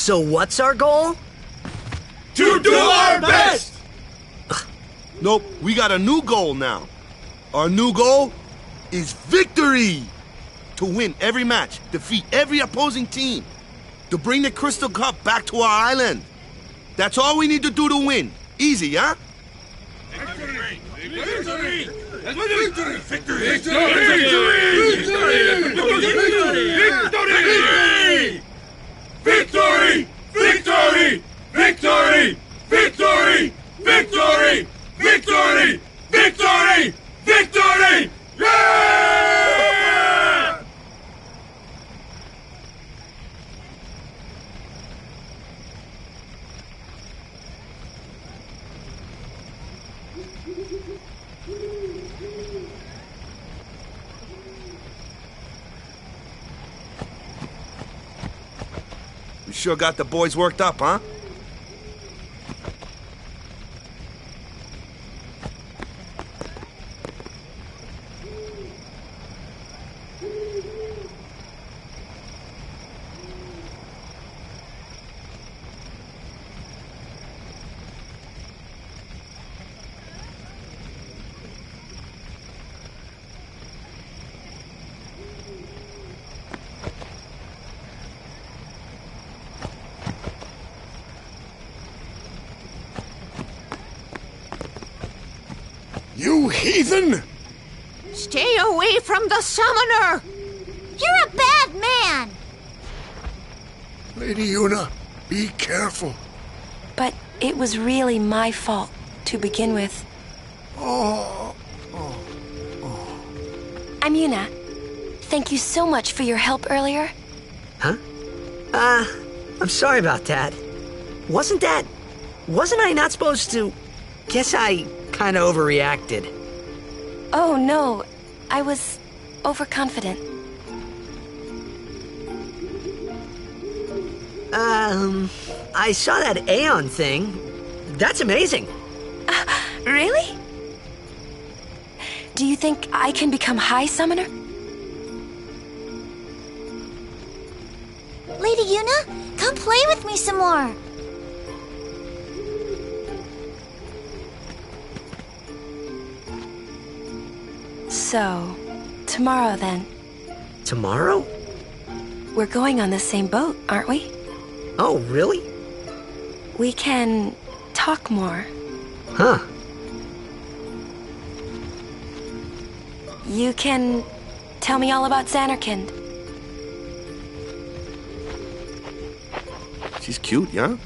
So what's our goal? To do our best! Nope, we got a new goal now. Our new goal is victory! To win every match, defeat every opposing team, to bring the Crystal Cup back to our island. That's all we need to do to win. Easy, huh? Victory! Victory! Victory! Victory! Victory! Victory! Victory! Victory! Victory! Victory! Victory! Victory! Yeah! We sure got the boys worked up, huh? You heathen! Stay away from the summoner! You're a bad man! Lady Yuna, be careful. But it was really my fault to begin with. I'm Yuna. Thank you so much for your help earlier. Huh? I'm sorry about that. Wasn't I not supposed to... Guess I kinda overreacted. Oh no, I was overconfident. I saw that Aeon thing. That's amazing. Really? Do you think I can become High Summoner? Lady Yuna, come play with me some more. So, tomorrow then. Tomorrow? We're going on the same boat, aren't we? Oh, really? We can talk more. Huh. You can tell me all about Zanarkand. She's cute, yeah?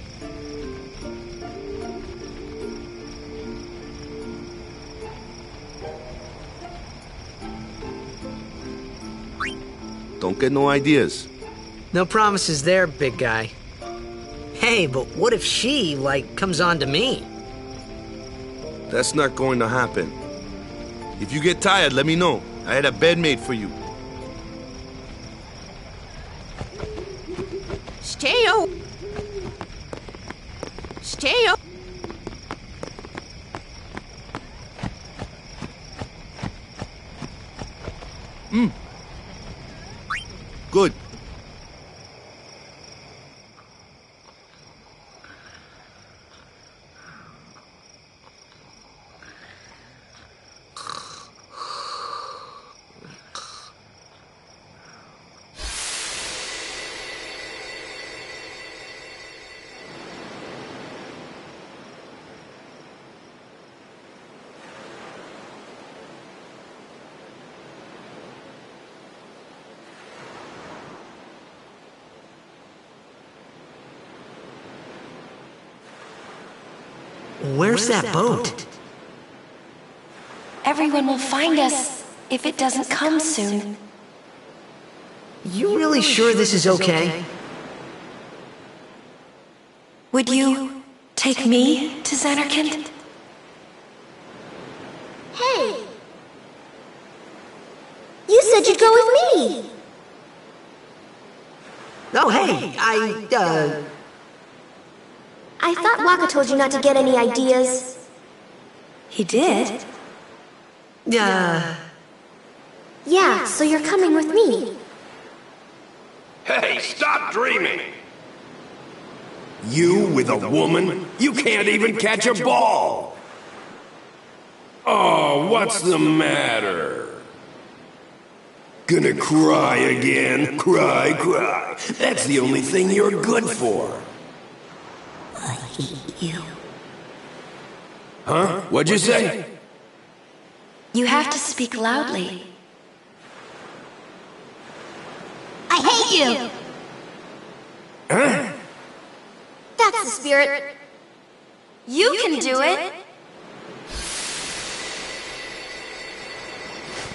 Don't get no ideas. No promises there, big guy. Hey, but what if she, comes on to me? That's not going to happen. If you get tired, let me know. I had a bed made for you. Stay Good. Where's that boat? everyone will find us if it doesn't come soon. You really sure this is okay? Would you take me to Zanarkand? Hey! You said you'd go with me! Oh, hey, I thought Waka told you not to get any ideas. He did? Yeah, so you're coming with me. Hey, stop dreaming! You with a woman? You can't even catch a ball! Oh, what's the matter? Gonna cry again? Cry, cry. That's the only thing you're good for. I hate you. Huh? What'd you say? You have to speak loudly. I hate you! Huh? That's the spirit. You can do it!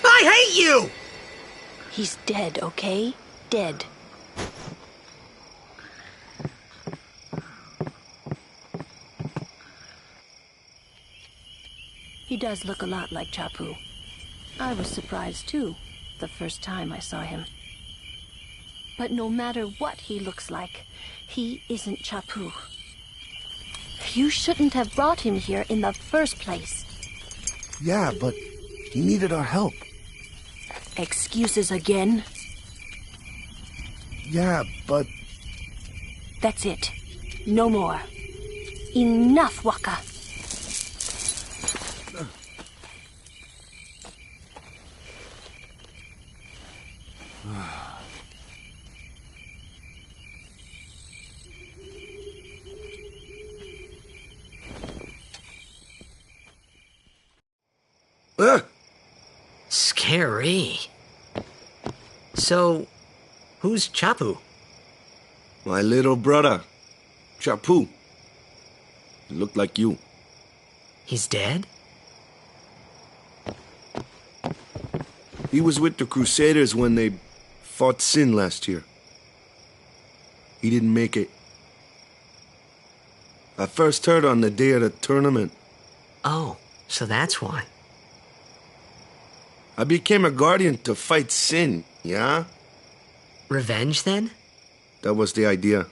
I hate you! He's dead, okay? Dead. He does look a lot like Chapu. I was surprised too, the first time I saw him. But no matter what he looks like, he isn't Chapu. You shouldn't have brought him here in the first place. Yeah, but he needed our help. Excuses again? Yeah, but... That's it. No more. Enough, Waka. Scary. So, who's Chapu? My little brother, Chapu. He looked like you. He's dead? He was with the Crusaders when they fought Sin last year. He didn't make it. I first heard on the day of the tournament. Oh, so that's why. I became a guardian to fight Sin, yeah? Revenge, then? That was the idea.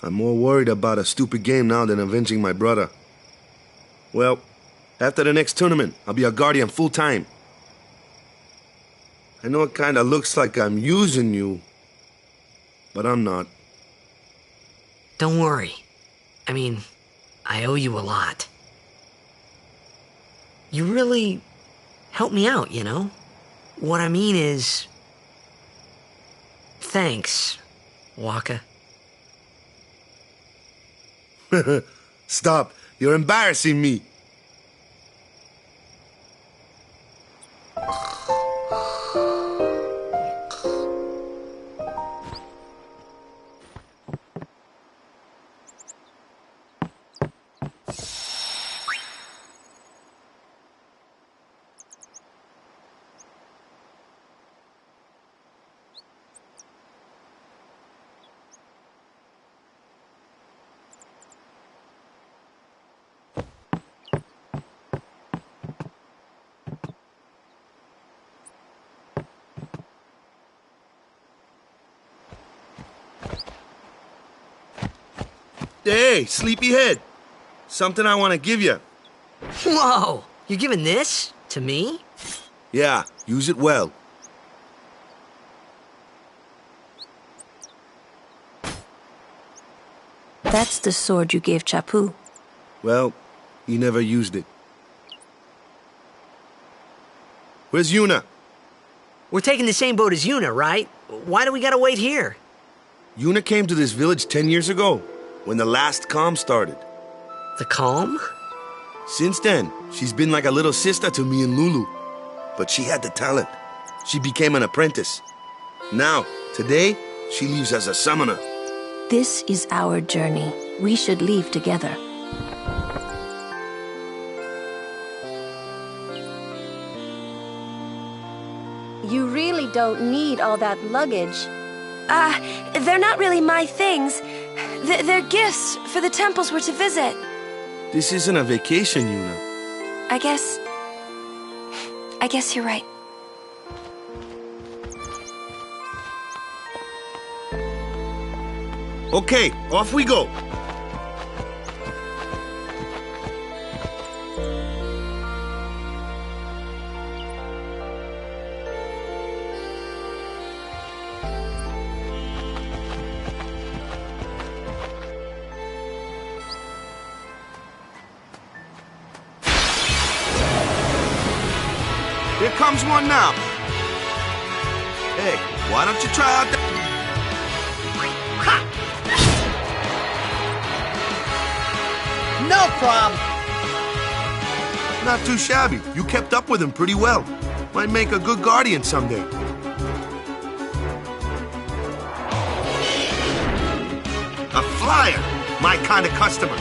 I'm more worried about a stupid game now than avenging my brother. Well, after the next tournament, I'll be a guardian full-time. I know it kinda looks like I'm using you, but I'm not. Don't worry. I mean, I owe you a lot. You really helped me out, you know? What I mean is... Thanks, Waka. Stop. You're embarrassing me. Hey, sleepyhead. Something I want to give you. Whoa! You're giving this to me? Yeah, use it well. That's the sword you gave Chapu. Well, he never used it. Where's Yuna? We're taking the same boat as Yuna, right? Why do we gotta wait here? Yuna came to this village 10 years ago, when the last calm started. The calm? Since then, she's been like a little sister to me and Lulu. But she had the talent. She became an apprentice. Now, today, she leaves as a summoner. This is our journey. We should leave together. don't need all that luggage. They're not really my things. They're gifts for the temples we're to visit. This isn't a vacation, Yuna. I guess you're right. Okay, off we go. Here comes one now. Hey, why don't you try out that? No problem. Not too shabby. You kept up with him pretty well. Might make a good guardian someday. A flyer. My kind of customer.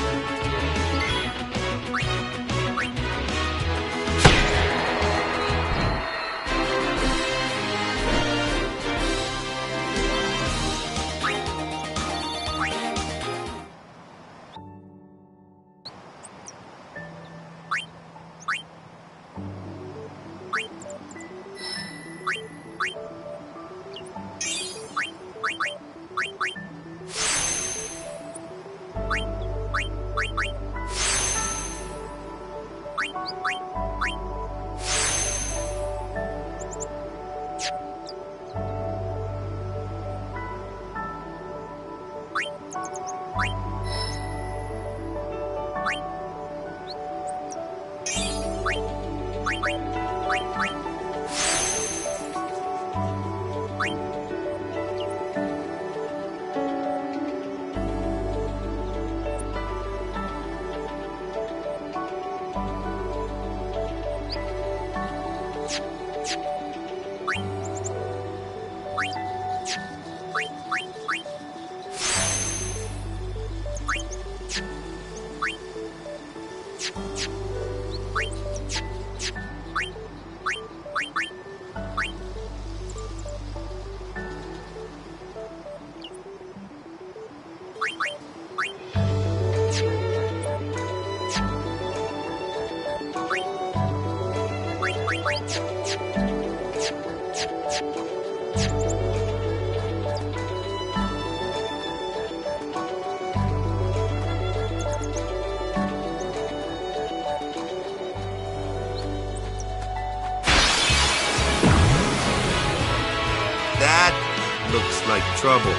Looks like trouble.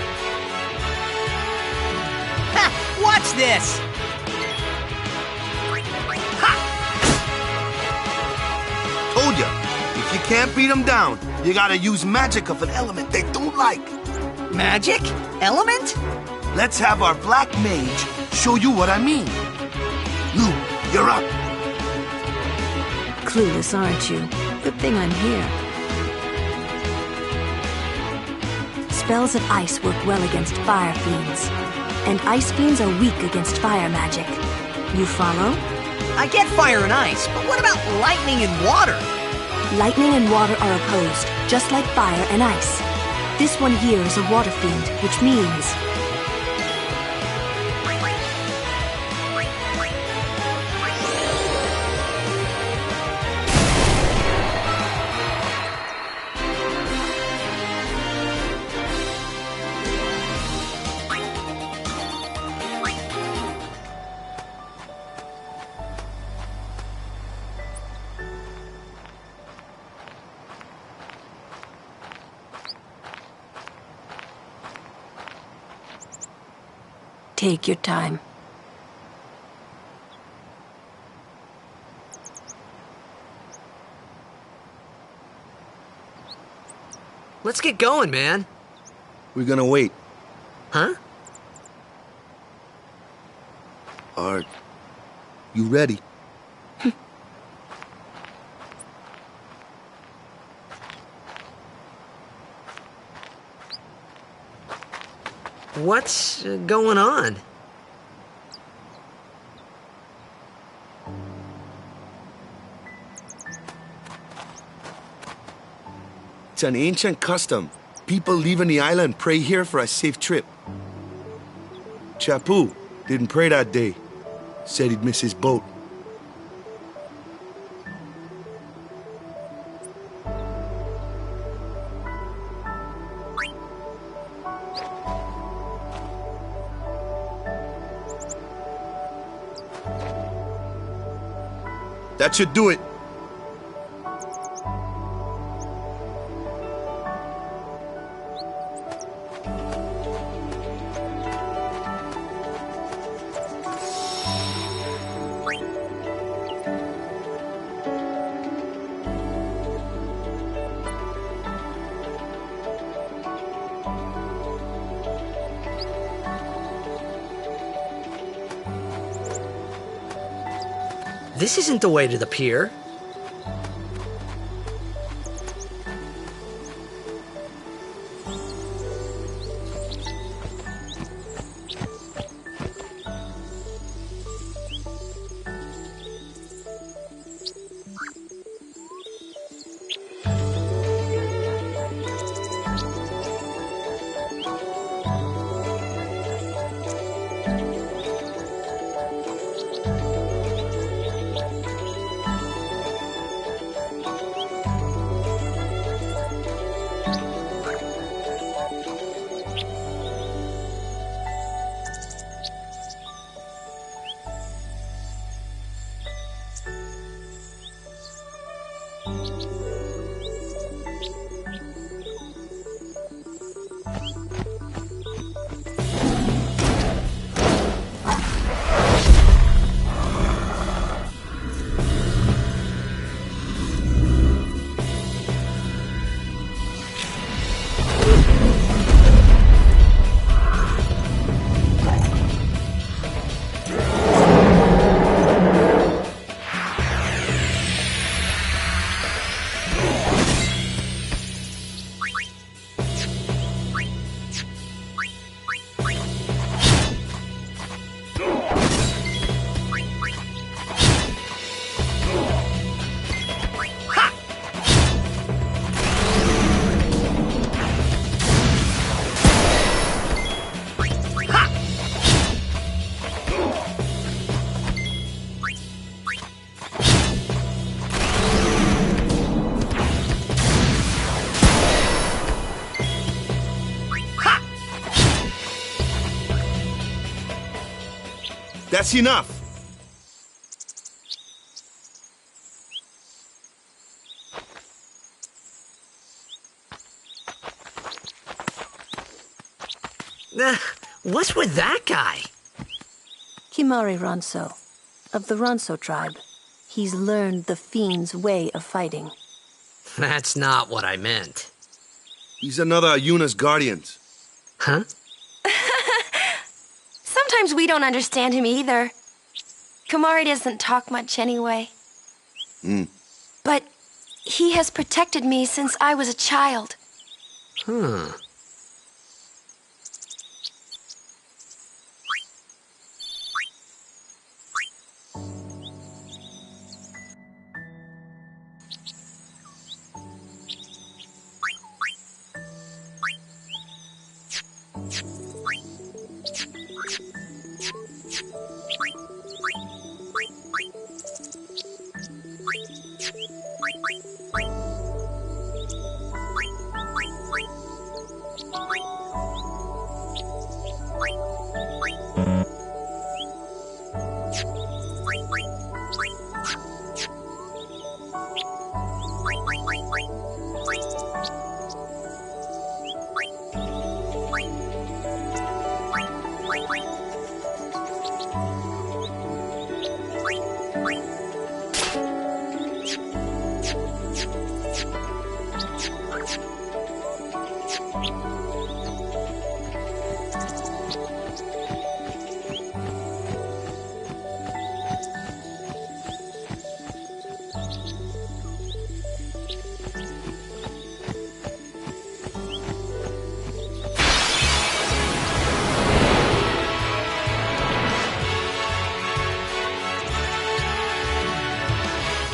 Ha! Watch this! Ha! Told ya, if you can't beat them down, you gotta use magic of an element they don't like. Magic? Element? Let's have our black mage show you what I mean. Lou, you're up. Clueless, aren't you? Good thing I'm here. Spells of ice work well against fire fiends, and ice fiends are weak against fire magic. You follow? I get fire and ice, but what about lightning and water? Lightning and water are opposed, just like fire and ice. This one here is a water fiend, which means... Take your time. Let's get going, man. We're gonna wait. Huh? Are you ready? What's going on? an ancient custom. People leaving the island pray here for a safe trip. Chappu didn't pray that day. Said he'd miss his boat. That should do it. This isn't the way to the pier. That's enough. What's with that guy? Kimari Ronso, of the Ronso tribe. He's learned the fiend's way of fighting. That's not what I meant. He's another Yuna's guardians. Huh? Sometimes we don't understand him either. Kimari doesn't talk much anyway. But he has protected me since I was a child. Huh.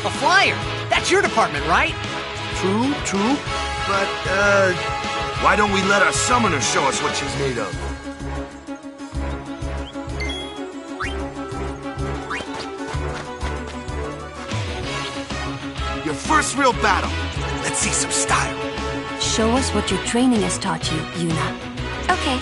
A flyer! That's your department, right? True, true. But, why don't we let our summoner show us what she's made of? Your first real battle. Let's see some style. Show us what your training has taught you, Yuna. Okay.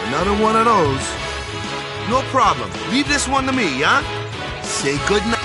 Another one of those. No problem. Leave this one to me, huh? Say good night.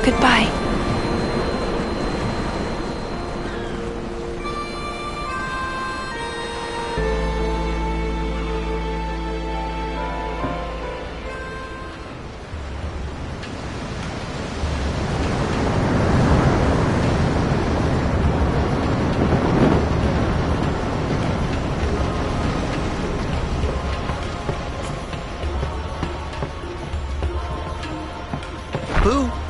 Goodbye. Boo!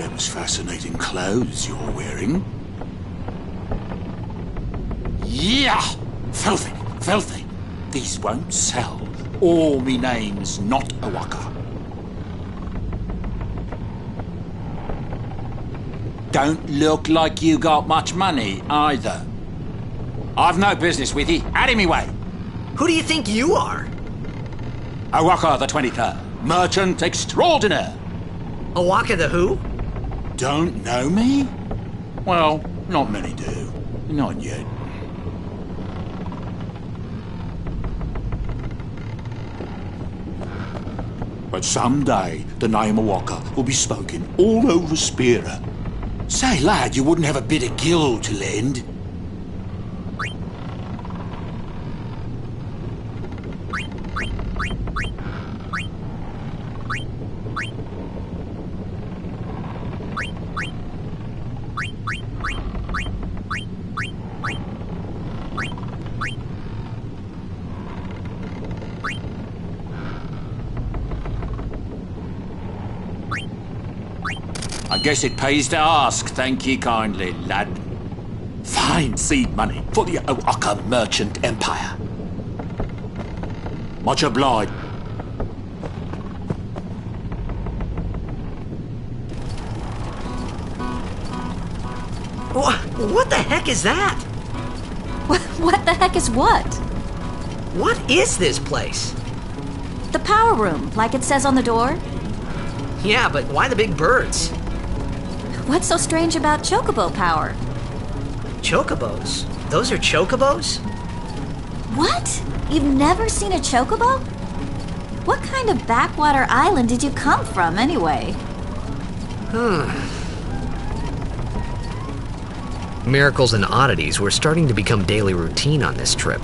them's fascinating clothes you're wearing. Yeah! Filthy, filthy. These won't sell. Or me name's not O'aka. Don't look like you got much money, either. I've no business with you. Out of me way. Who do you think you are? O'aka the 23rd, merchant extraordinaire. O'aka the who? Don't know me? Well, not many do. Not yet. But someday, the name O'aka will be spoken all over Spira. Say, lad, you wouldn't have a bit of gill to lend? I guess it pays to ask, thank ye kindly, lad. Fine seed money for the O'aka merchant empire. Much obliged. What the heck is that? What the heck is what? What is this place? The power room, like it says on the door. Yeah, but why the big birds? What's so strange about chocobo power? Chocobos? Those are chocobos? What? You've never seen a chocobo? What kind of backwater island did you come from, anyway? Miracles and oddities were starting to become daily routine on this trip.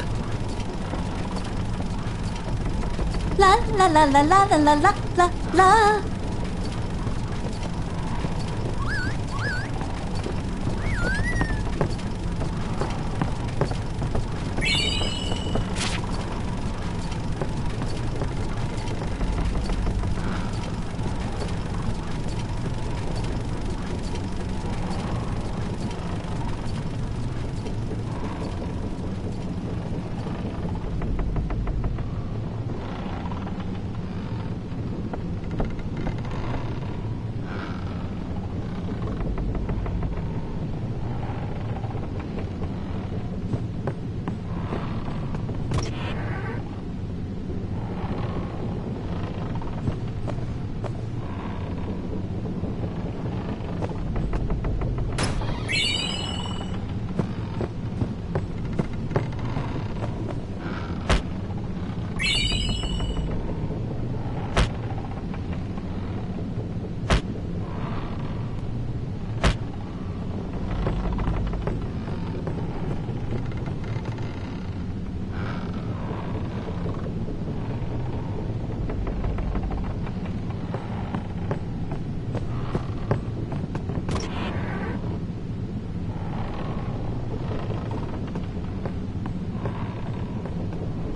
La la la la la la la la la.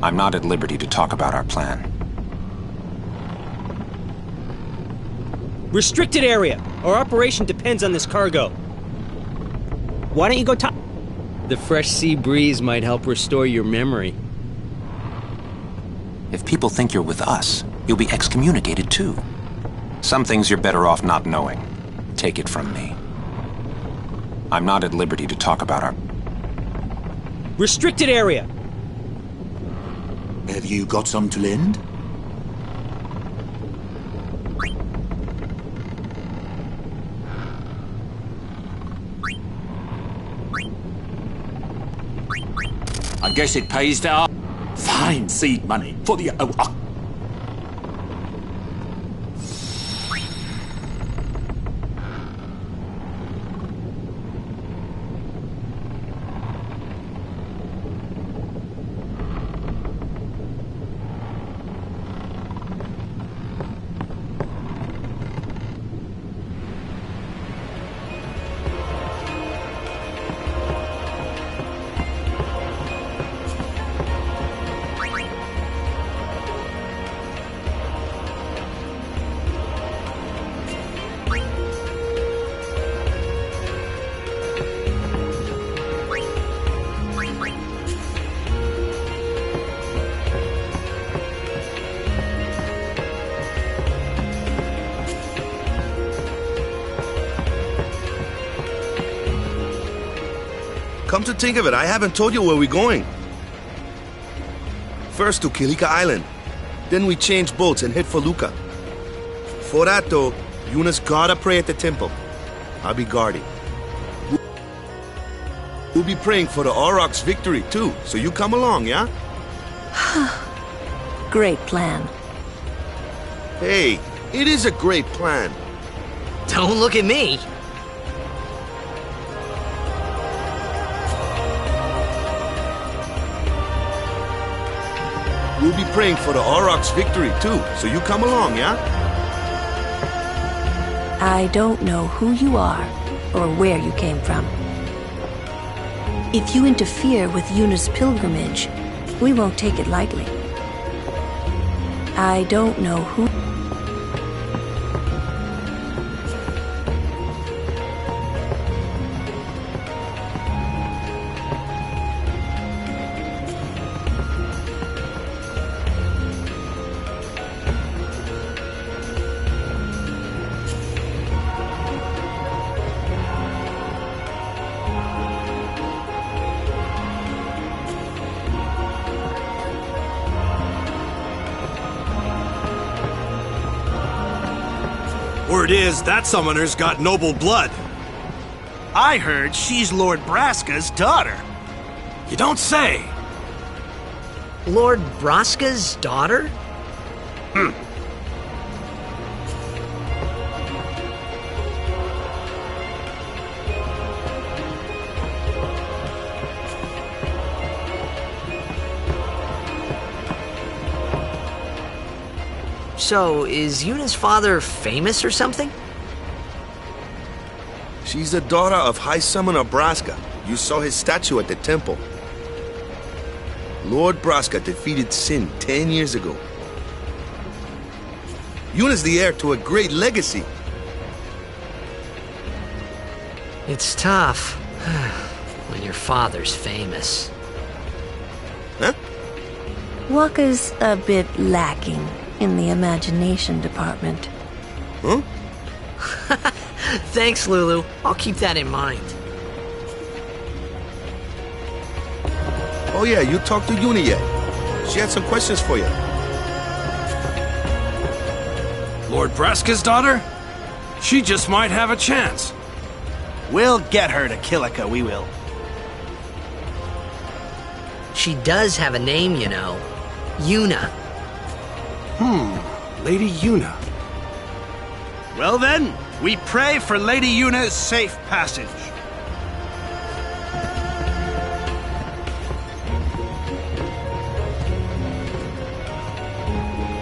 I'm not at liberty to talk about our plan. Restricted area. Our operation depends on this cargo. Why don't you go talk? The fresh sea breeze might help restore your memory. If people think you're with us, you'll be excommunicated too. Some things you're better off not knowing. Take it from me. I'm not at liberty to talk about our... Restricted area. Have you got some to lend? I guess it pays to ask. Fine seed money for the O'aka. Come to think of it, I haven't told you where we're going. First to Kilika Island. Then we change boats and head for Luca. For that, though, Yuna's gotta pray at the temple. I'll be guarding. We'll be praying for the Aurochs' victory, too, so you come along, yeah? Great plan. Hey, it is a great plan. Don't look at me. We'll be praying for the Aurochs' victory, too, so you come along, yeah? I don't know who you are or where you came from. If you interfere with Yuna's pilgrimage, we won't take it lightly. I don't know who... Word is, that summoner's got noble blood. I heard she's Lord Braska's daughter. You don't say. Lord Braska's daughter? So, is Yuna's father famous or something? She's the daughter of High Summoner Braska. You saw his statue at the temple. Lord Braska defeated Sin 10 years ago. Yuna's the heir to a great legacy. It's tough when your father's famous. Huh? Wakka's a bit lacking in the imagination department. Huh? Thanks, Lulu. I'll keep that in mind. Oh yeah, you talked to Yuna yet? She had some questions for you. Lord Braska's daughter? She just might have a chance. We'll get her to Kilika, we will. She does have a name, you know. Yuna. Lady Yuna. Well then, we pray for Lady Yuna's safe passage.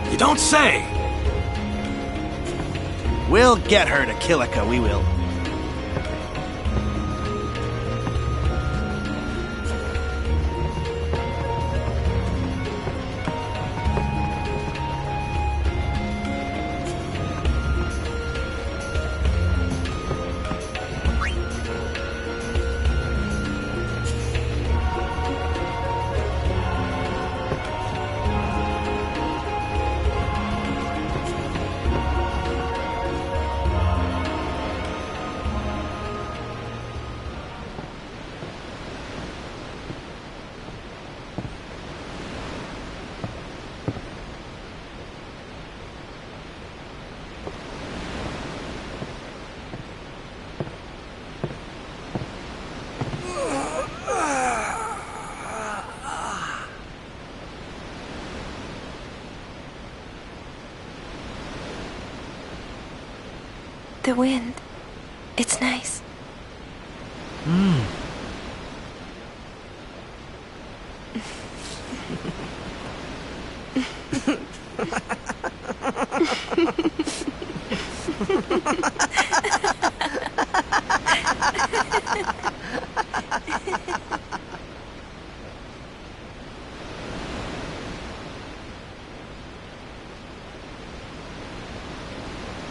You don't say. We'll get her to Kilika, we will. The wind. It's nice.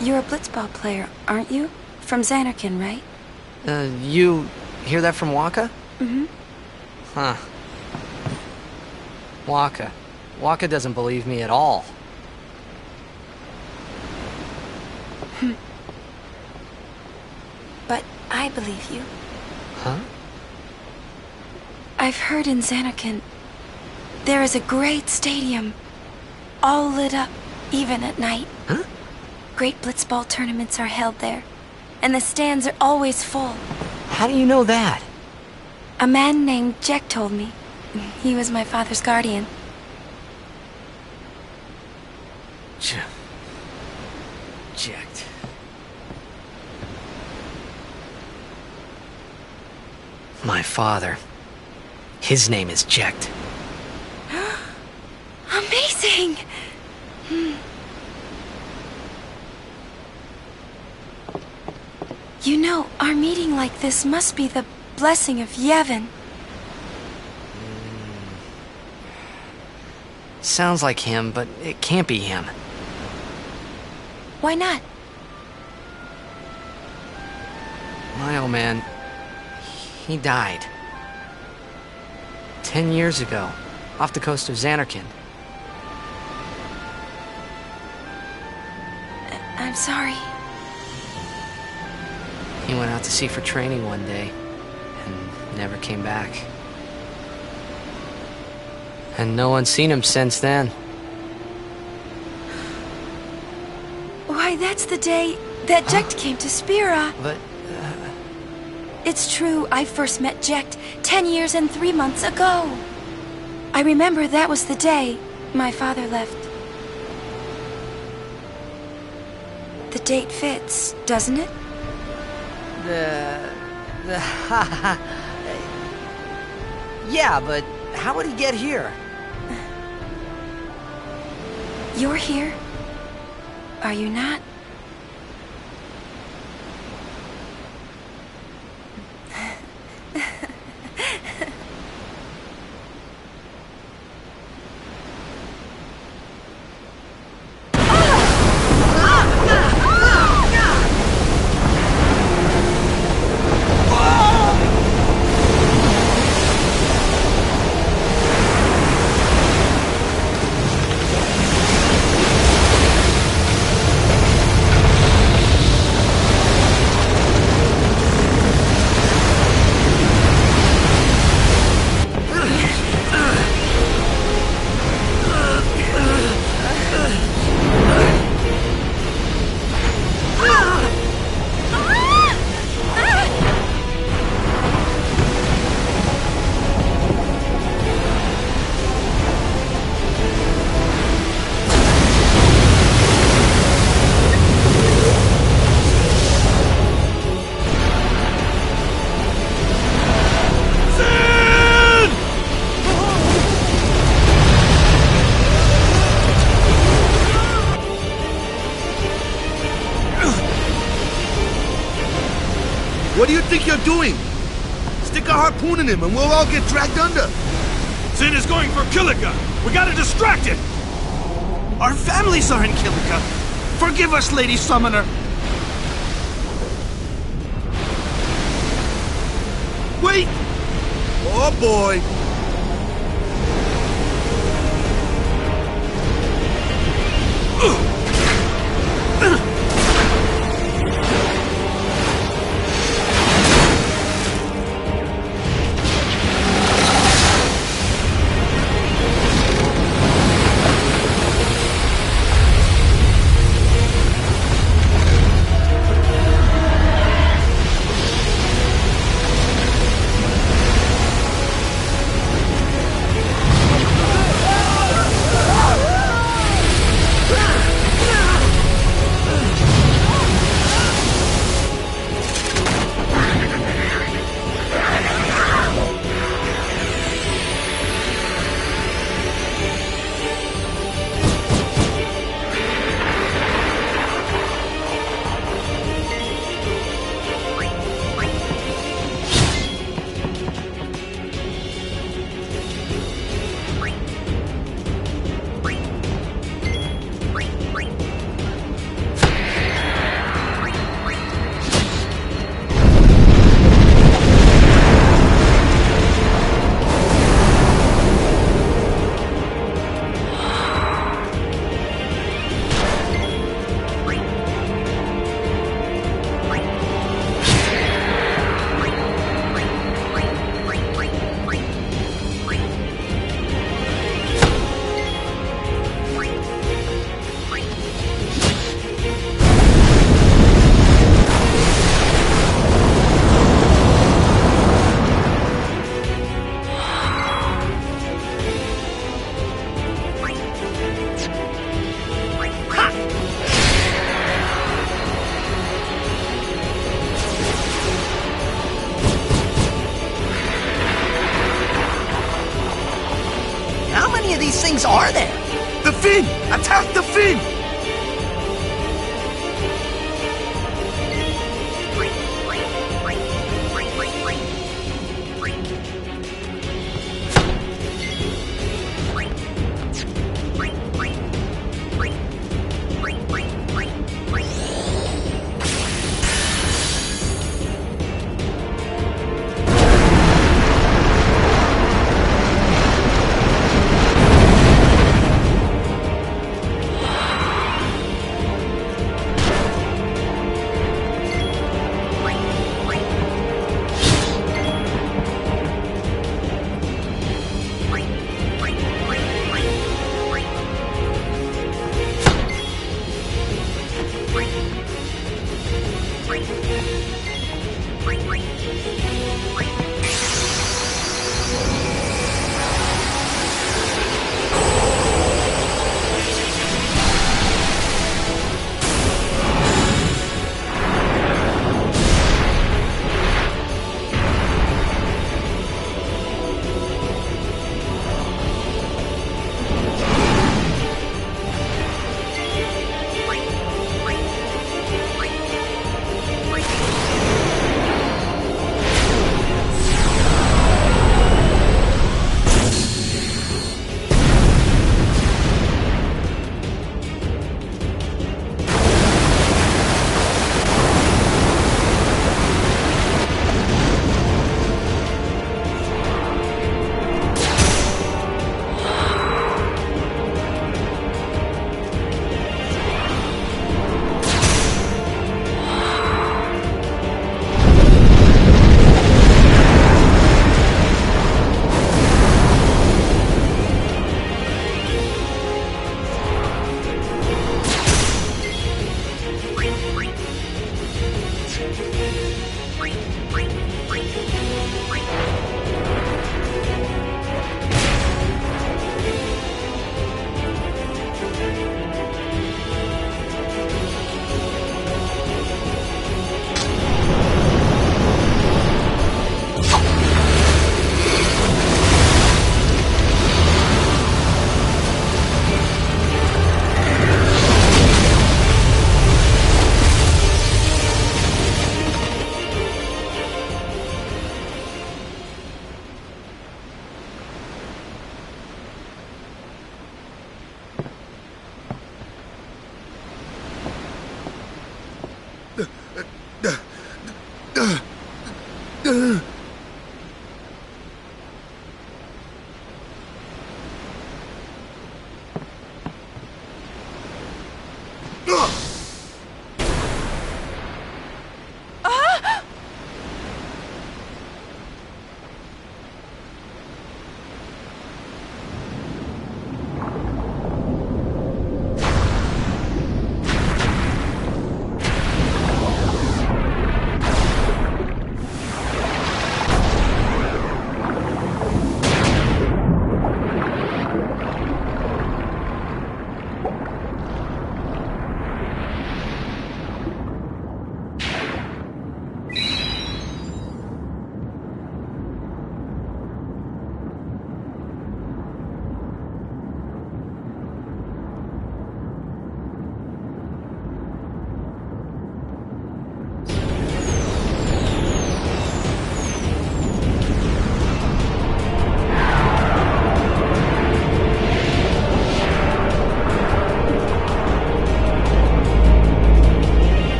You're a blitzball player, aren't you? From Xanarkand, right? You hear that from Wakka? Mm-hmm. Huh. Wakka. Wakka doesn't believe me at all. But I believe you. Huh? I've heard in Zanarkand there is a great stadium, all lit up, even at night. Huh? Great blitzball tournaments are held there, and the stands are always full. How do you know that? A man named Jecht told me. He was my father's guardian. Jecht. My father. His name is Jecht. Amazing! You know, our meeting like this must be the blessing of Yevon. Sounds like him, but it can't be him. Why not? My old man, he died. 10 years ago, off the coast of Zanarkand. I'm sorry. He went out to sea for training one day, and never came back. And no one's seen him since then. Why, that's the day that Jecht came to Spira. But, It's true, I first met Jecht 10 years and 3 months ago. I remember that was the day my father left. The date fits, doesn't it? Yeah, but how would he get here? You're here, are you not? What do you think you're doing? Stick a harpoon in him and we'll all get dragged under. Zin is going for Kilika. We gotta distract it. Our families are in Kilika. Forgive us, Lady Summoner. Wait! Oh boy! these things are there? The fin! Attack the fin!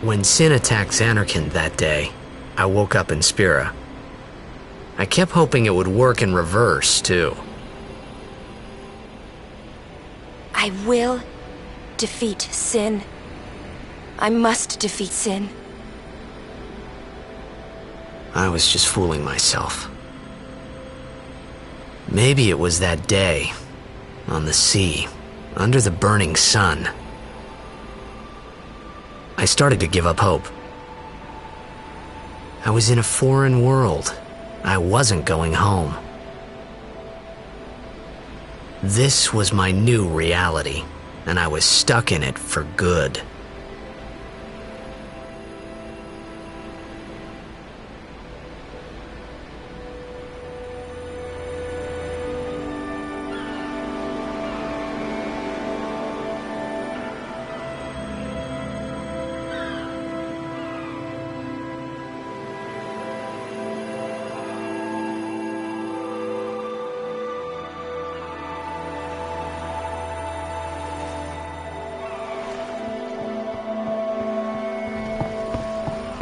When Sin attacked Zanarkand that day, I woke up in Spira. I kept hoping it would work in reverse, too. I will defeat Sin. I must defeat Sin. I was just fooling myself. Maybe it was that day, on the sea, under the burning sun. I started to give up hope. I was in a foreign world. I wasn't going home. This was my new reality, and I was stuck in it for good.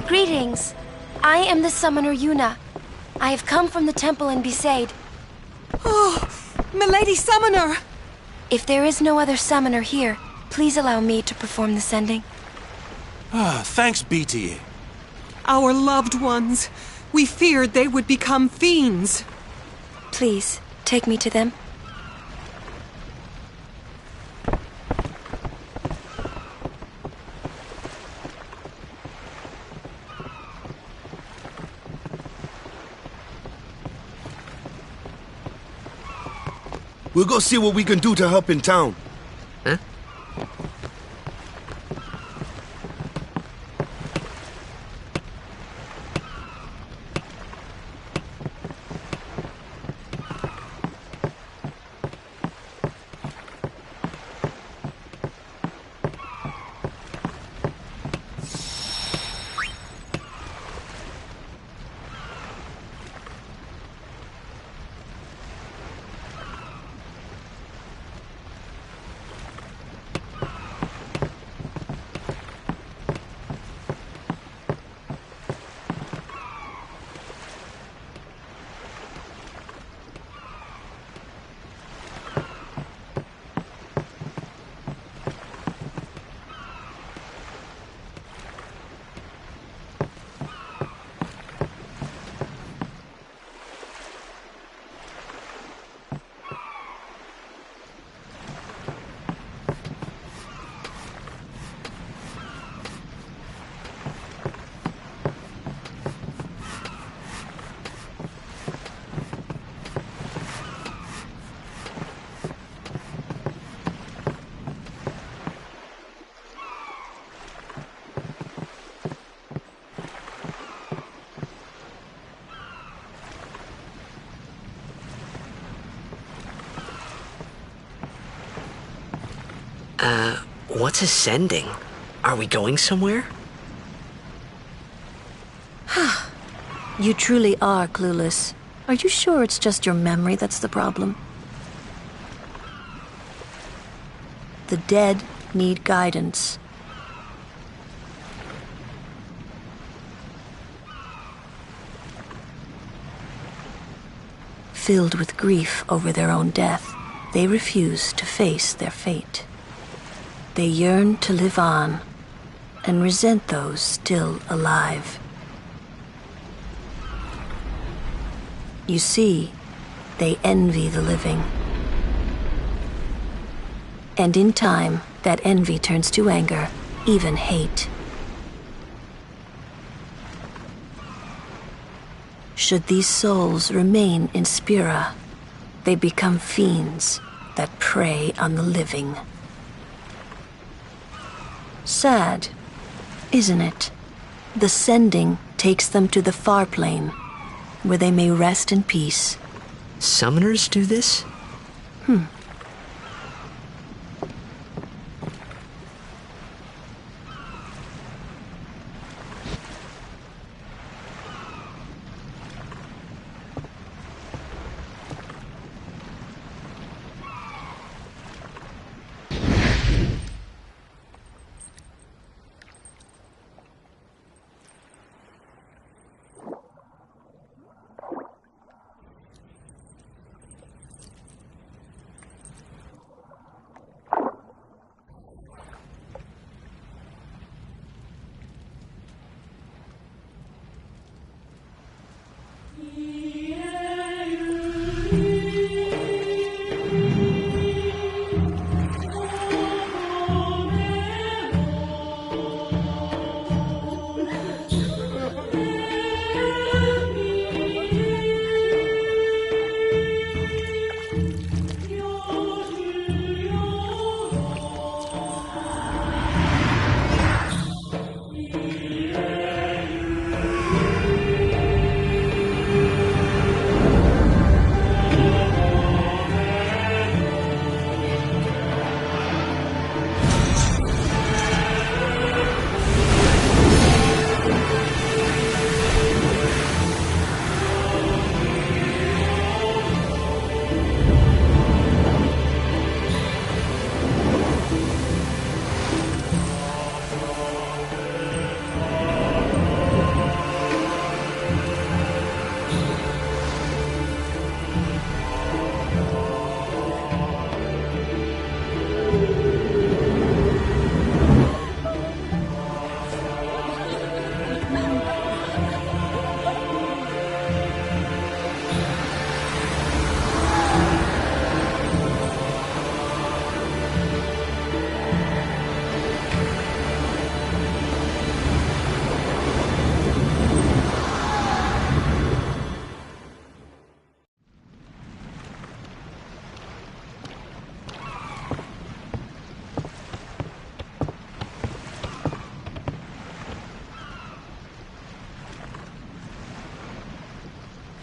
Greetings. I am the summoner Yuna. I have come from the temple in Besaid. Oh, Milady Summoner! If there is no other summoner here, please allow me to perform the sending. Thanks, BT. Our loved ones. We feared they would become fiends. Please, take me to them. We'll go see what we can do to help in town. Huh? What's ascending? Are we going somewhere? You truly are clueless. Are you sure it's just your memory that's the problem? The dead need guidance. Filled with grief over their own death, they refuse to face their fate. They yearn to live on and resent those still alive. You see, they envy the living. And in time, that envy turns to anger, even hate. Should these souls remain in Spira, they become fiends that prey on the living. Sad, isn't it? The sending takes them to the far plane, where they may rest in peace. Summoners do this?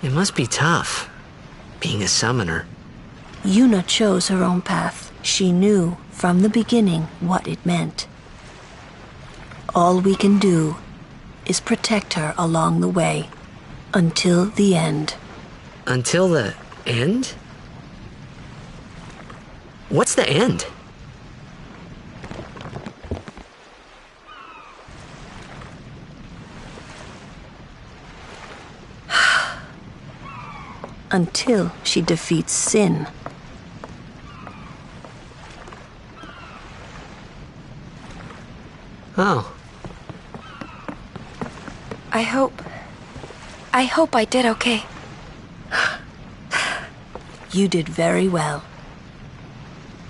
It must be tough, being a summoner. Yuna chose her own path. She knew from the beginning what it meant. All we can do is protect her along the way, until the end. Until the end? What's the end? Until she defeats sin. Oh. I hope I did okay. You did very well.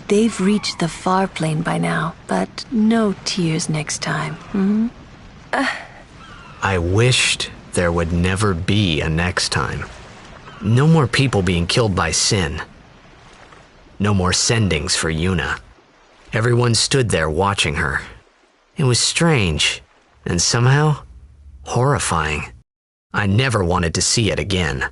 They've reached the far plane by now, but no tears next time. I wished there would never be a next time. No more people being killed by sin. No more sendings for Yuna. Everyone stood there watching her. It was strange, and somehow horrifying. I never wanted to see it again.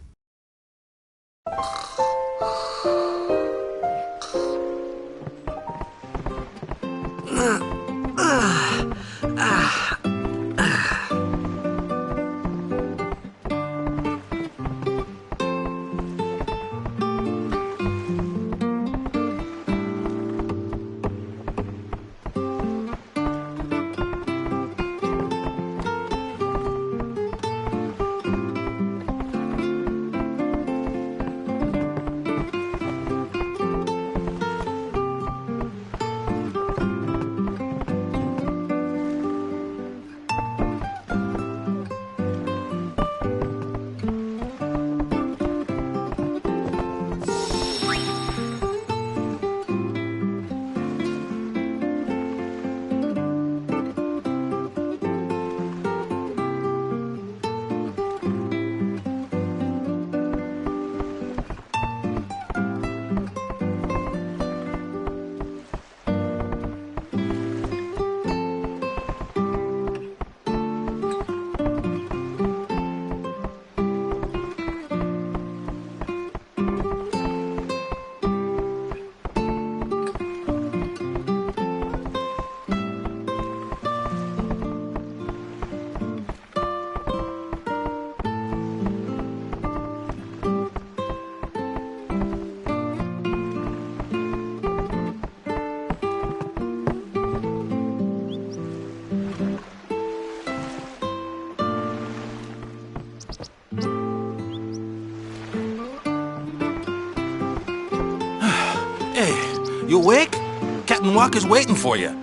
You awake? Captain Walker's waiting for you.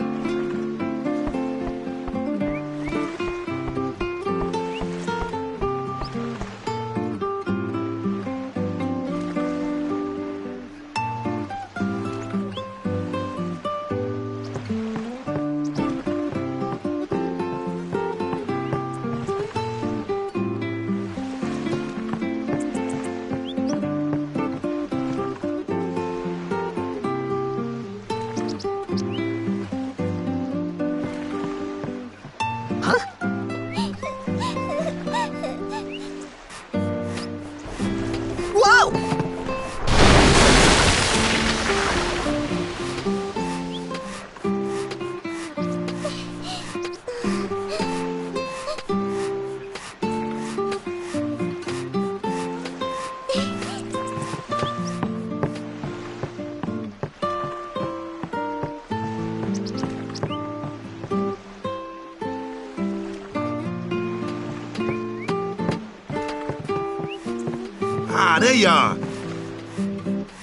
Ah, there you are.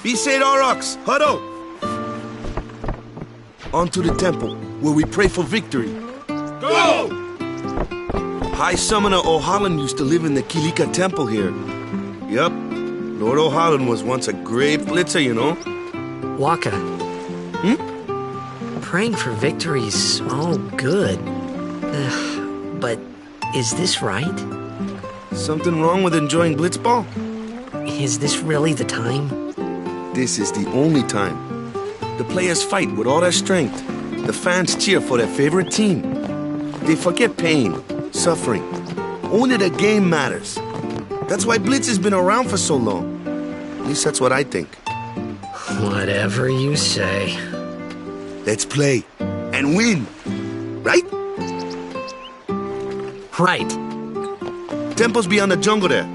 Besaid Aurochs, huddle! On to the temple, where we pray for victory. Go! High Summoner Ohalland used to live in the Kilika Temple here. Yup, Lord Ohalland was once a great blitzer, you know. Waka. Praying for victory's all good. But is this right? Something wrong with enjoying blitzball? Is this really the time? This is the only time. The players fight with all their strength. The fans cheer for their favorite team. They forget pain, suffering. Only the game matters. That's why Blitz has been around for so long. At least that's what I think. Whatever you say. Let's play and win, right? Right. Temple's beyond the jungle there.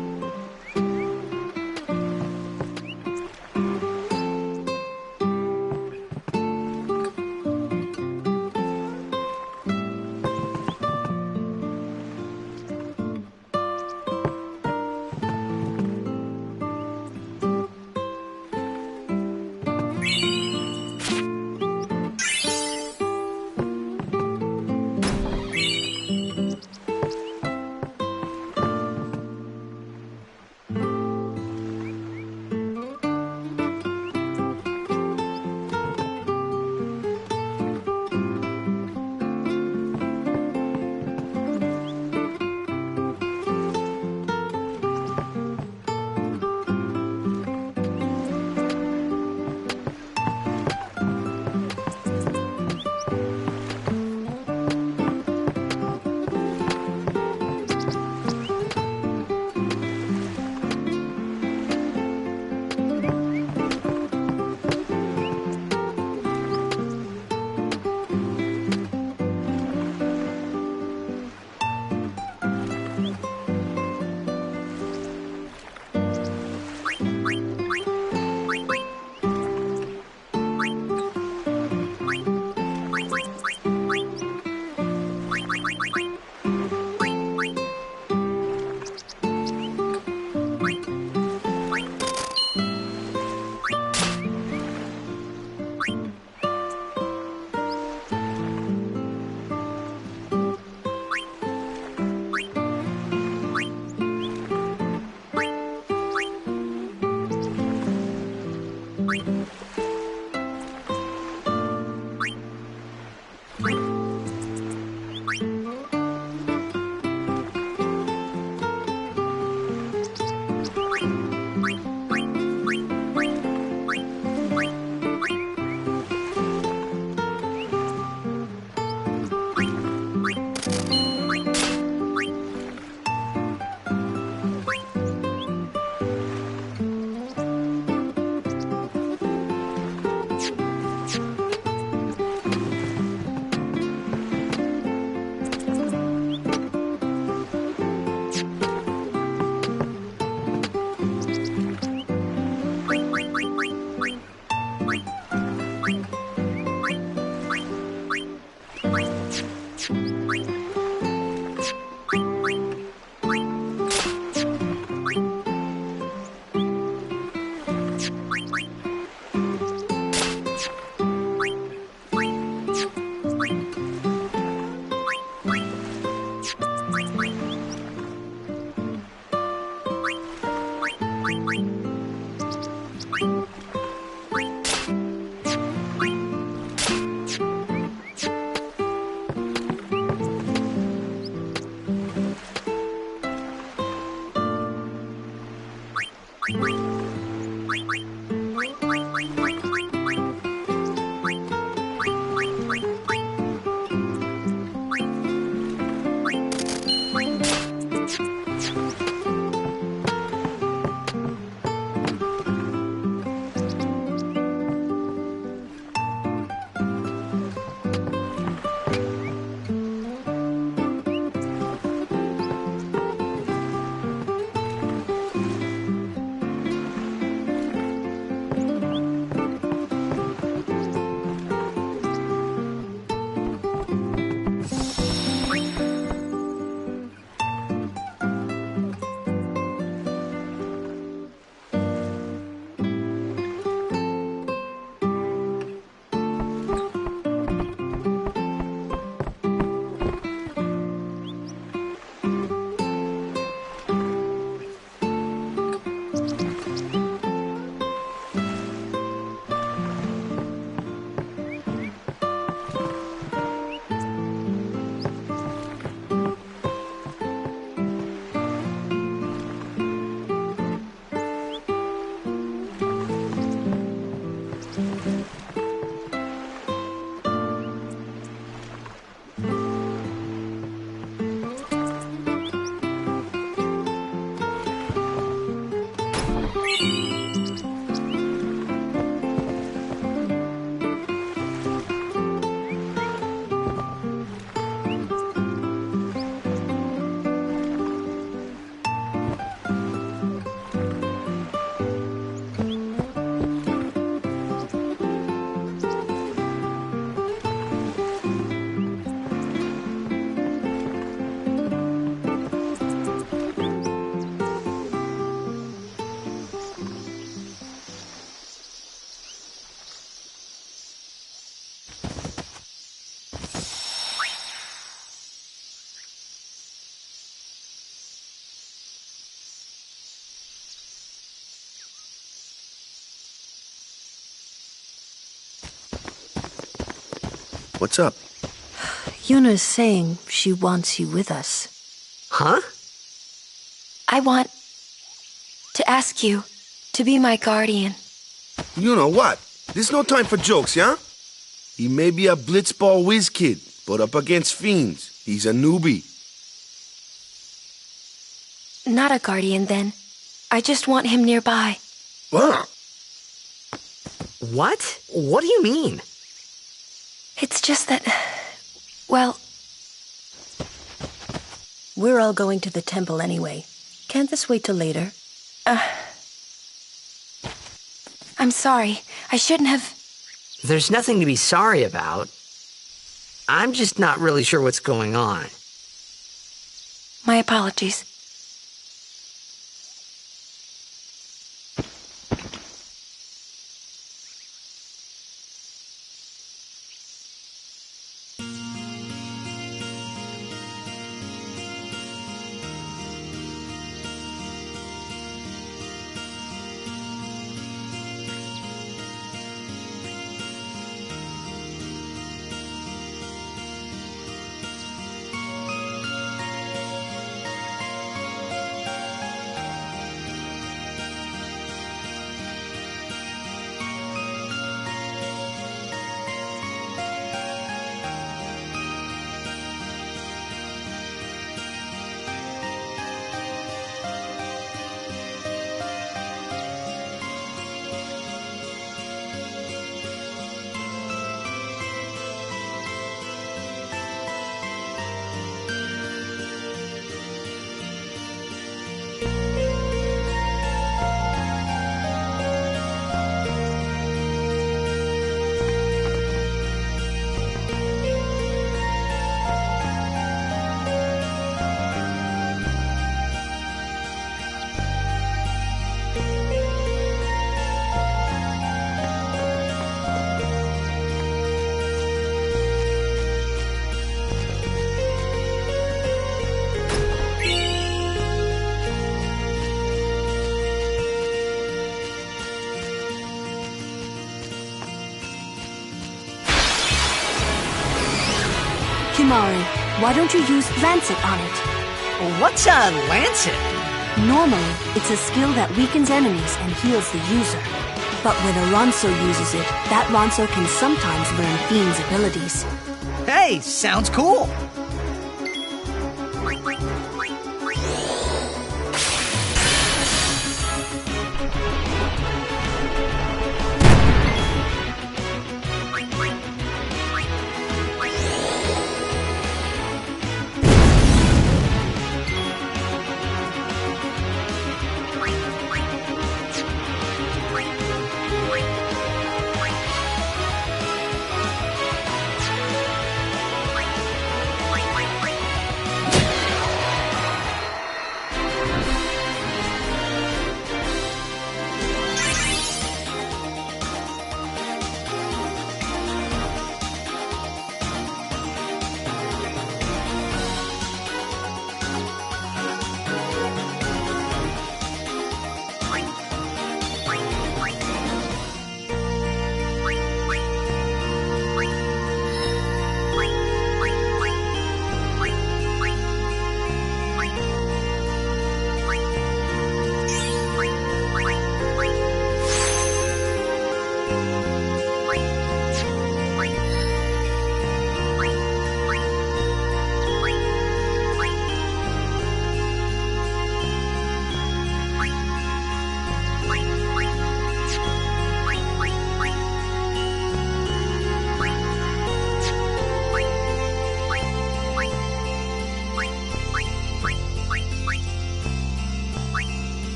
What's up? Yuna's saying she wants you with us. Huh? I want to ask you to be my guardian. You know what? There's no time for jokes, yeah? He may be a blitzball whiz kid, but up against fiends, he's a newbie. Not a guardian, then. I just want him nearby. What? What? What do you mean? It's just that... well... We're all going to the temple anyway. Can't this wait till later? I'm sorry. I shouldn't have... There's nothing to be sorry about. I'm just not really sure what's going on. My apologies. Kimahri, why don't you use Lancet on it? What's a Lancet? Normally, it's a skill that weakens enemies and heals the user. But when a Ronso uses it, that Ronso can sometimes learn Fiend's abilities. Hey, sounds cool!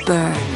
burn.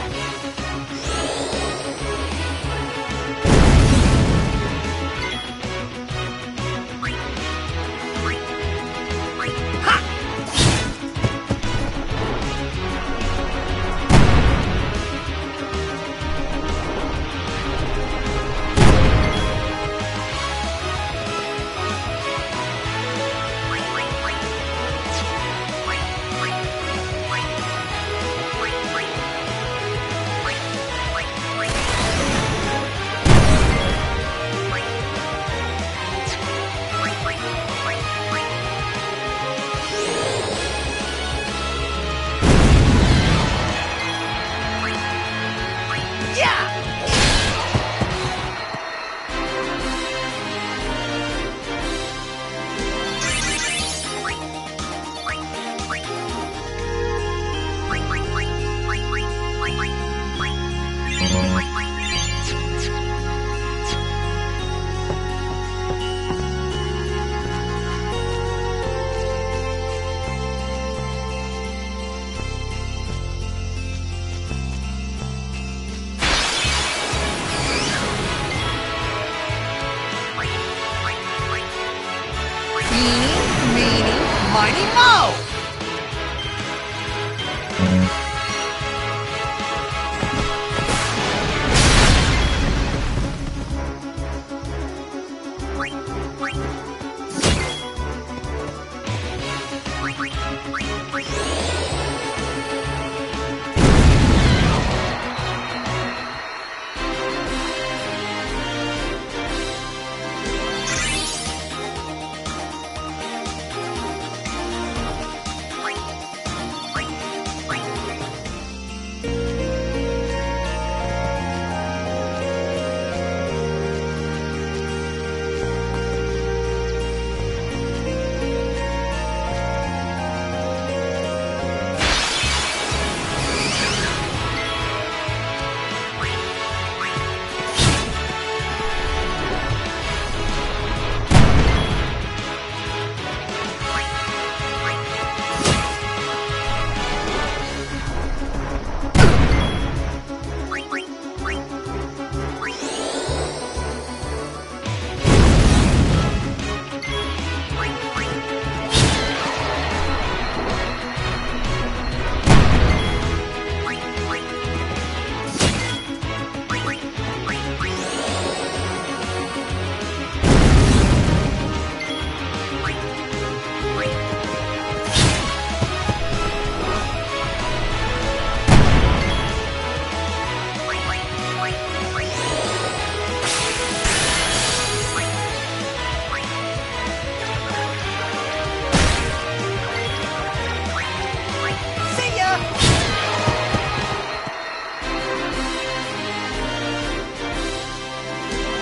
Mighty Mo!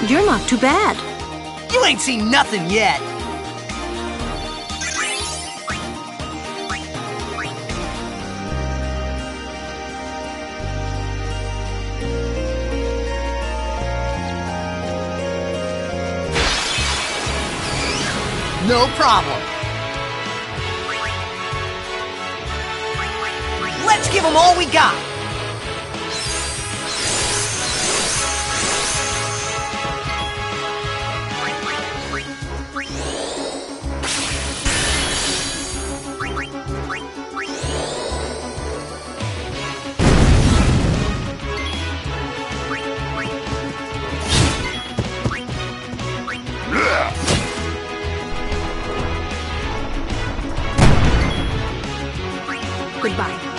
You're not too bad. You ain't seen nothing yet. No problem. Let's give them all we got. Goodbye.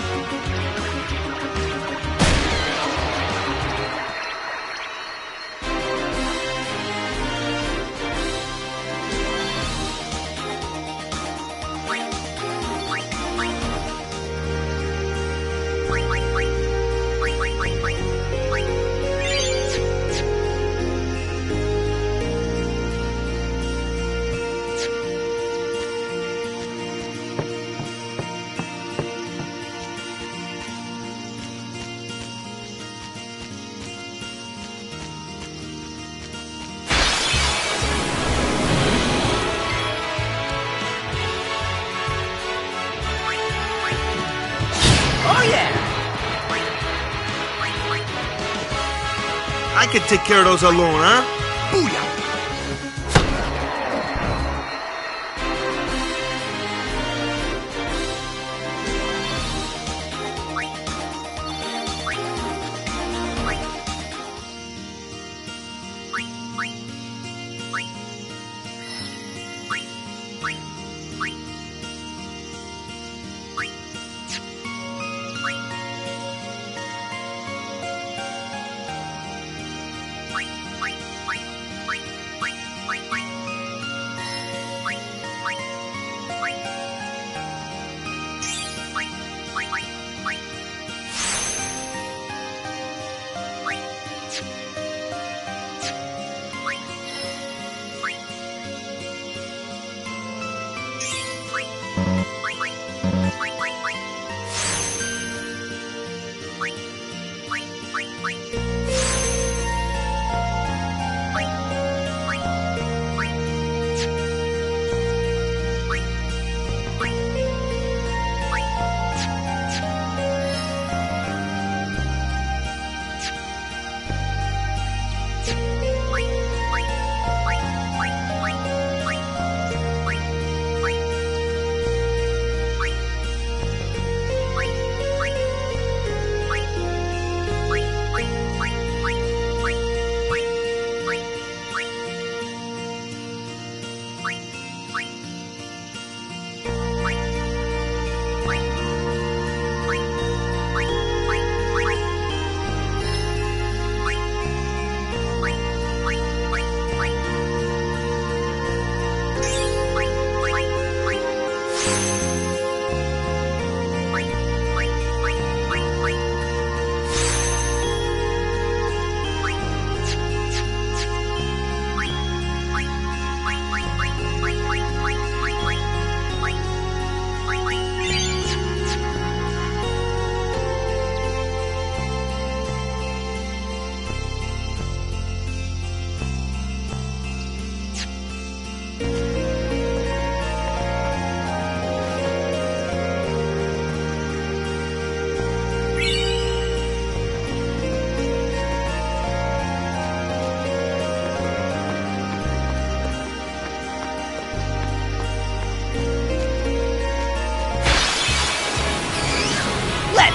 I can take care of those alone, huh? Booyah!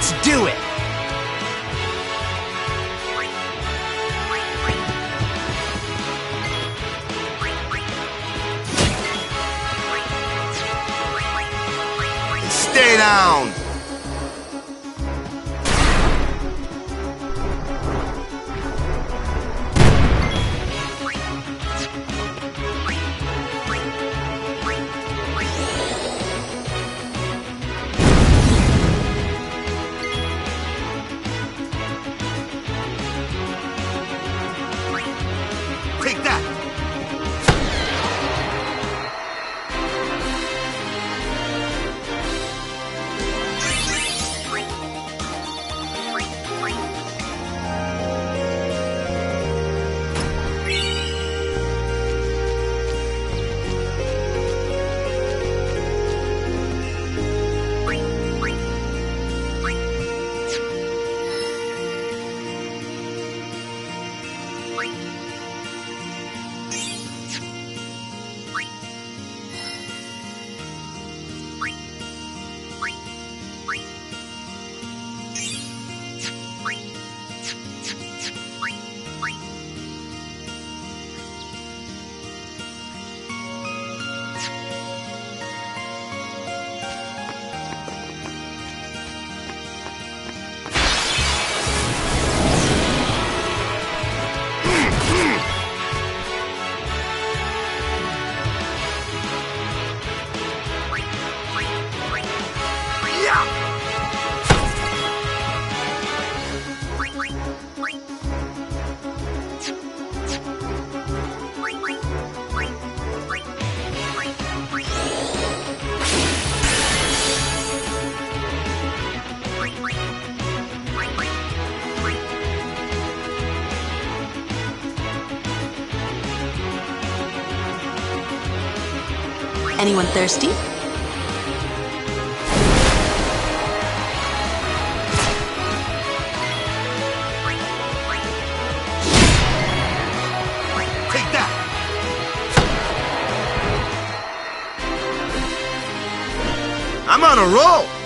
Let's do it! Stay down! Take that! Anyone thirsty? Take that! I'm on a roll!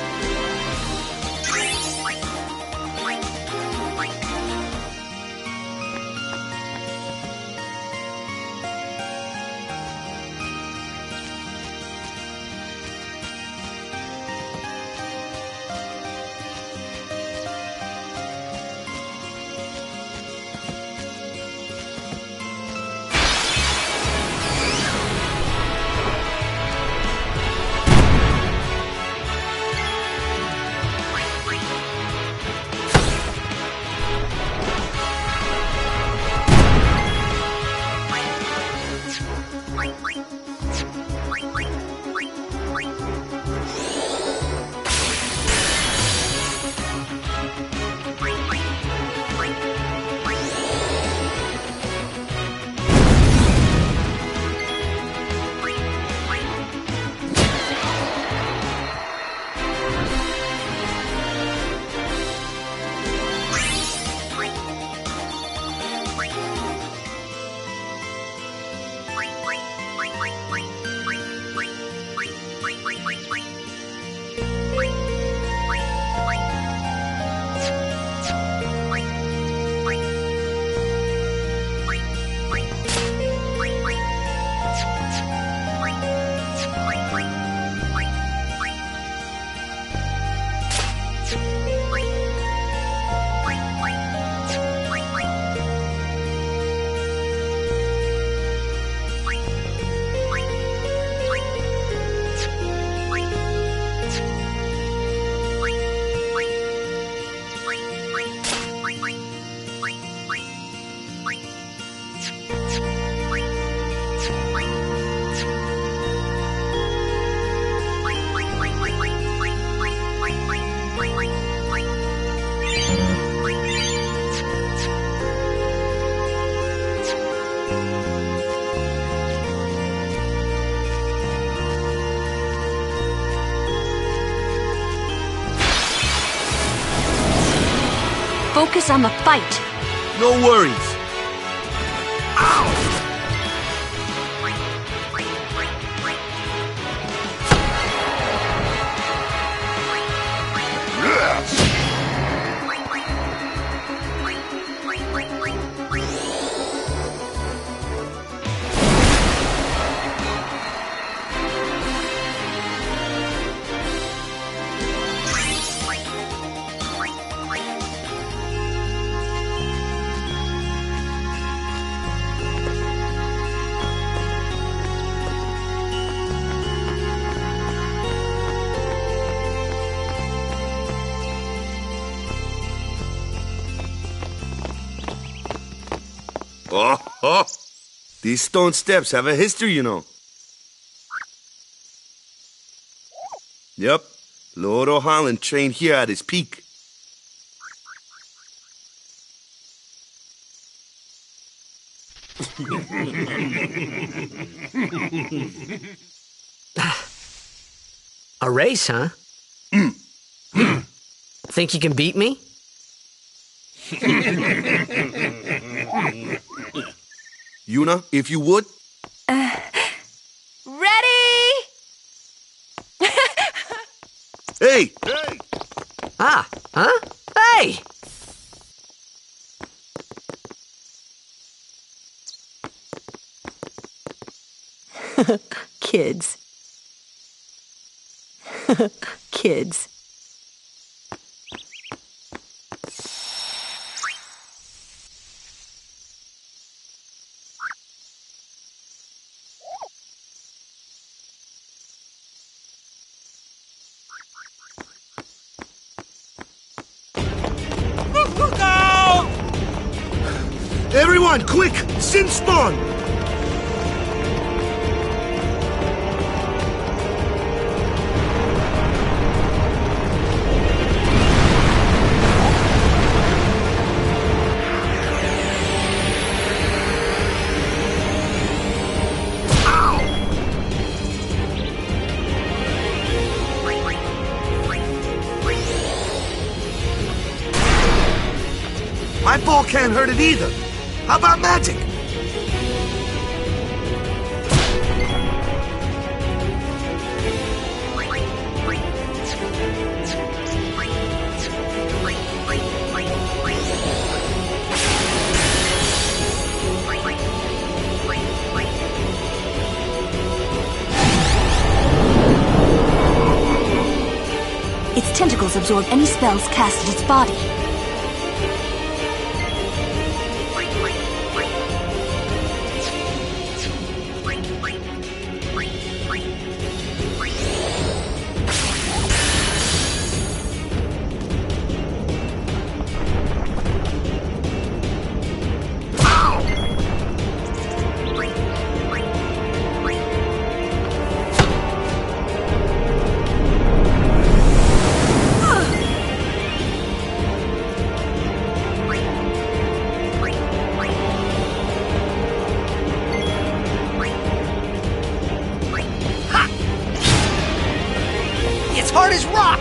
Focus on the fight. No worries. Oh. These stone steps have a history, you know. Yep, Lord O'Holland trained here at his peak. A race, huh? Think you can beat me? Yuna, if you would. Ready? Hey! Ah, huh? Hey! Kids. Kids. Everyone, quick! Sin spawn! My ball can't hurt it either. How about magic? Its tentacles absorb any spells cast at its body. Hard as rock!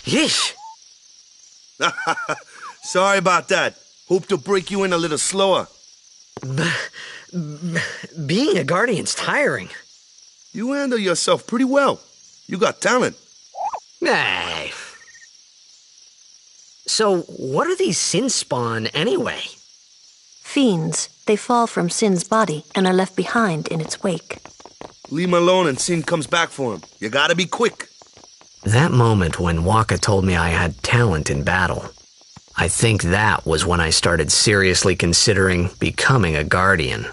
Yeesh. Sorry about that. Hope to break you in a little slower. Being a guardian's tiring. You handle yourself pretty well. You got talent. Hey. So, what are these sin spawn anyway? Fiends. They fall from Sin's body and are left behind in its wake. Leave him alone and Sin comes back for him. You gotta be quick. That moment when Waka told me I had talent in battle, I think that was when I started seriously considering becoming a guardian.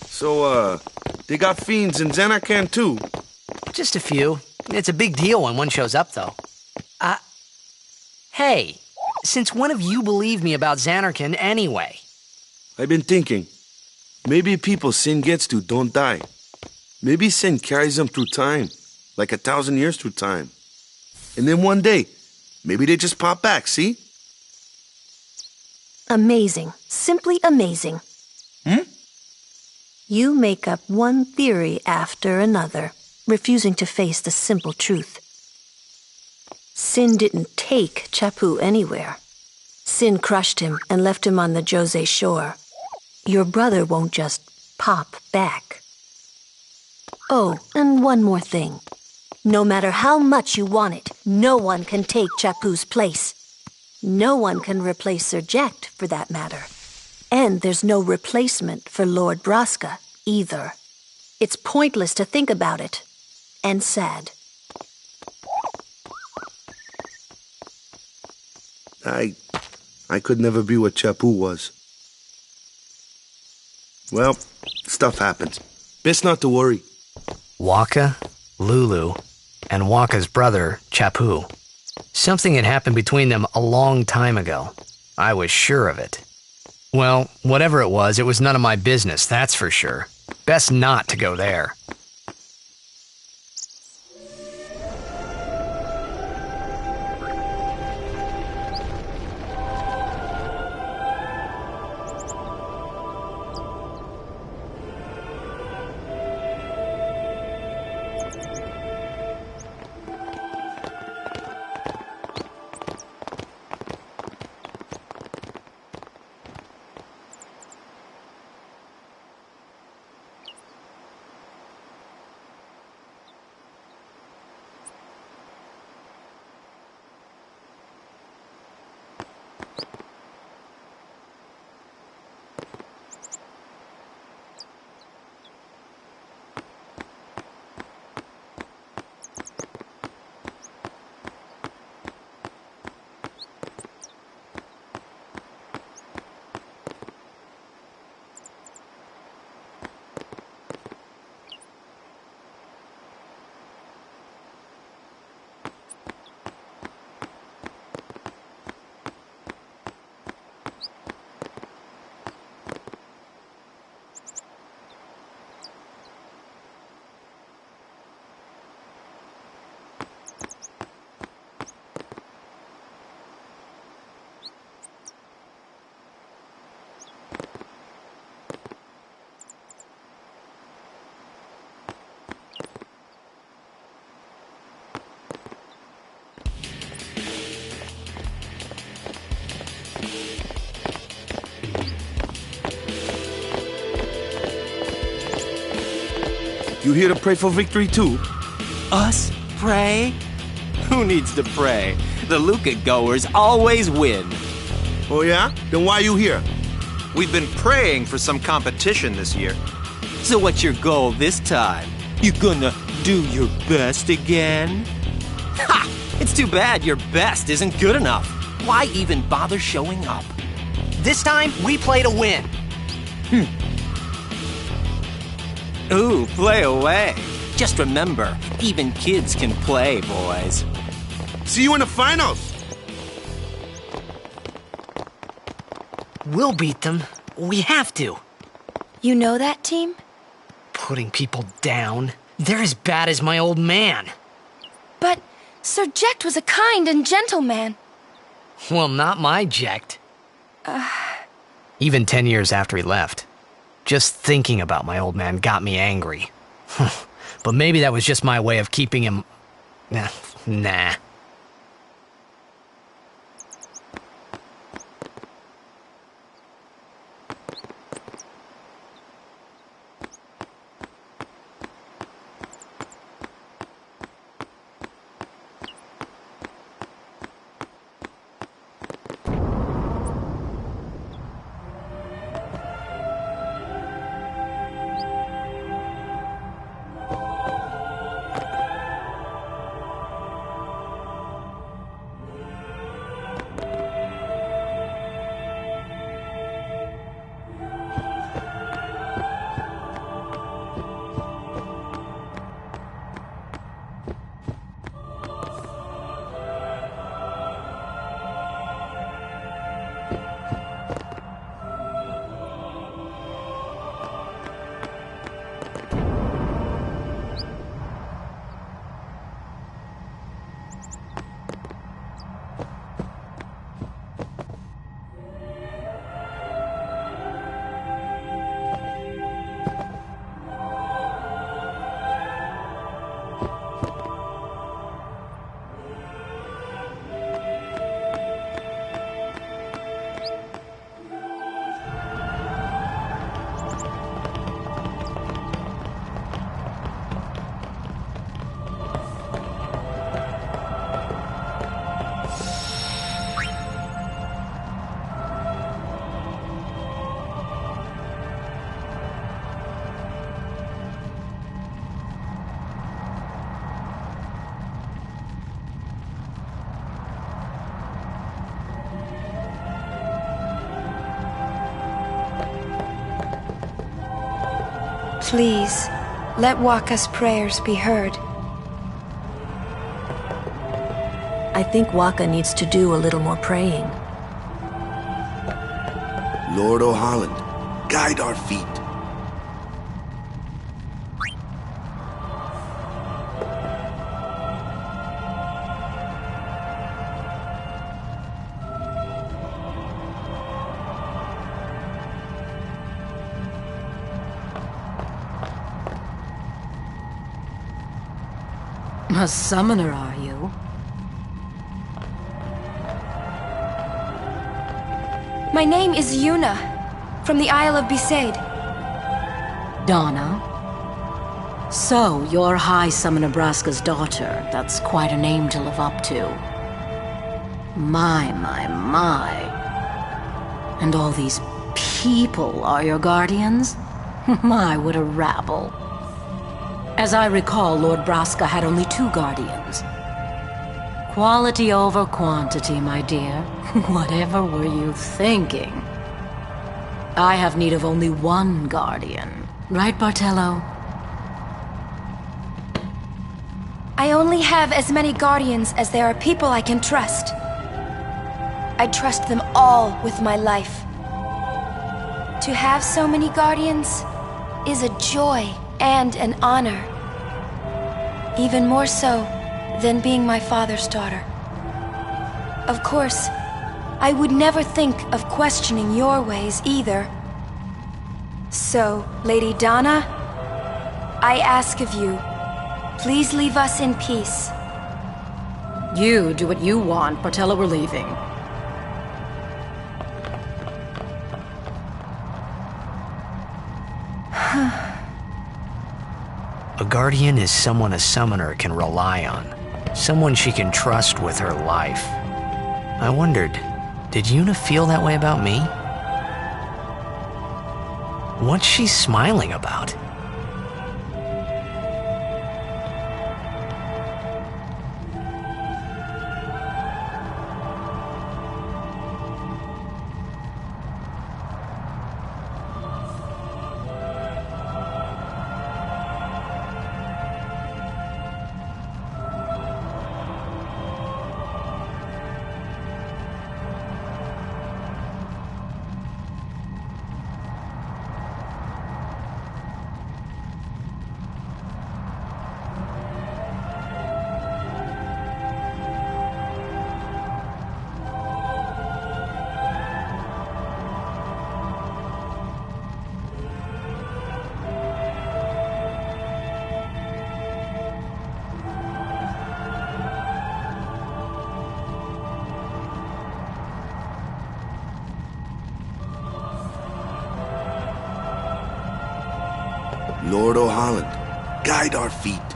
So, they got fiends in Zanarkand too? Just a few. It's a big deal when one shows up, though. Hey, since when have you believed me about Zanarkand anyway? I've been thinking. Maybe people Sin gets to don't die. Maybe Sin carries them through time, like 1,000 years through time. And then one day, maybe they just pop back, see? Amazing. Simply amazing. You make up one theory after another, refusing to face the simple truth. Sin didn't take Chappu anywhere. Sin crushed him and left him on the Jose shore. Your brother won't just pop back. Oh, and one more thing. No matter how much you want it, no one can take Chappu's place. No one can replace Sir Jecht, for that matter. And there's no replacement for Lord Braska, either. It's pointless to think about it. And sad. I could never be what Chappu was. Well, stuff happens. Best not to worry. Waka, Lulu, and Waka's brother, Chappu. Something had happened between them a long time ago. I was sure of it. Well, whatever it was none of my business, that's for sure. Best not to go there. You here to pray for victory too? Us? Pray? Who needs to pray? The Luca goers always win. Oh yeah? Then why you here? We've been praying for some competition this year. So what's your goal this time? You gonna do your best again? Ha! It's too bad your best isn't good enough. Why even bother showing up? This time, we play to win. Ooh, play away. Just remember, even kids can play, boys. See you in the finals! We'll beat them. We have to. You know that team? Putting people down. They're as bad as my old man. But Sir Jecht was a kind and gentle man. Well, not my Jecht. Even 10 years after he left, just thinking about my old man got me angry. But maybe that was just my way of keeping him... Nah. Please, let Wakka's prayers be heard. I think Wakka needs to do a little more praying. Lord O'Holland, guide our feet. A summoner, are you? My name is Yuna, from the Isle of Besaid. Donna? So, you're High Summoner Braska's daughter. That's quite a name to live up to. My. And all these people are your guardians? My, what a rabble. As I recall, Lord Braska had only 2 guardians. Quality over quantity, my dear. Whatever were you thinking? I have need of only 1 guardian. Right, Bartello? I only have as many guardians as there are people I can trust. I trust them all with my life. To have so many guardians is a joy and an honor. Even more so than being my father's daughter. Of course, I would never think of questioning your ways either. So, Lady Donna, I ask of you, please leave us in peace. You do what you want, Bartello, we're leaving. A guardian is someone a summoner can rely on. Someone she can trust with her life. I wondered, did Yuna feel that way about me? What's she smiling about? Lord O'Holland, guide our feet.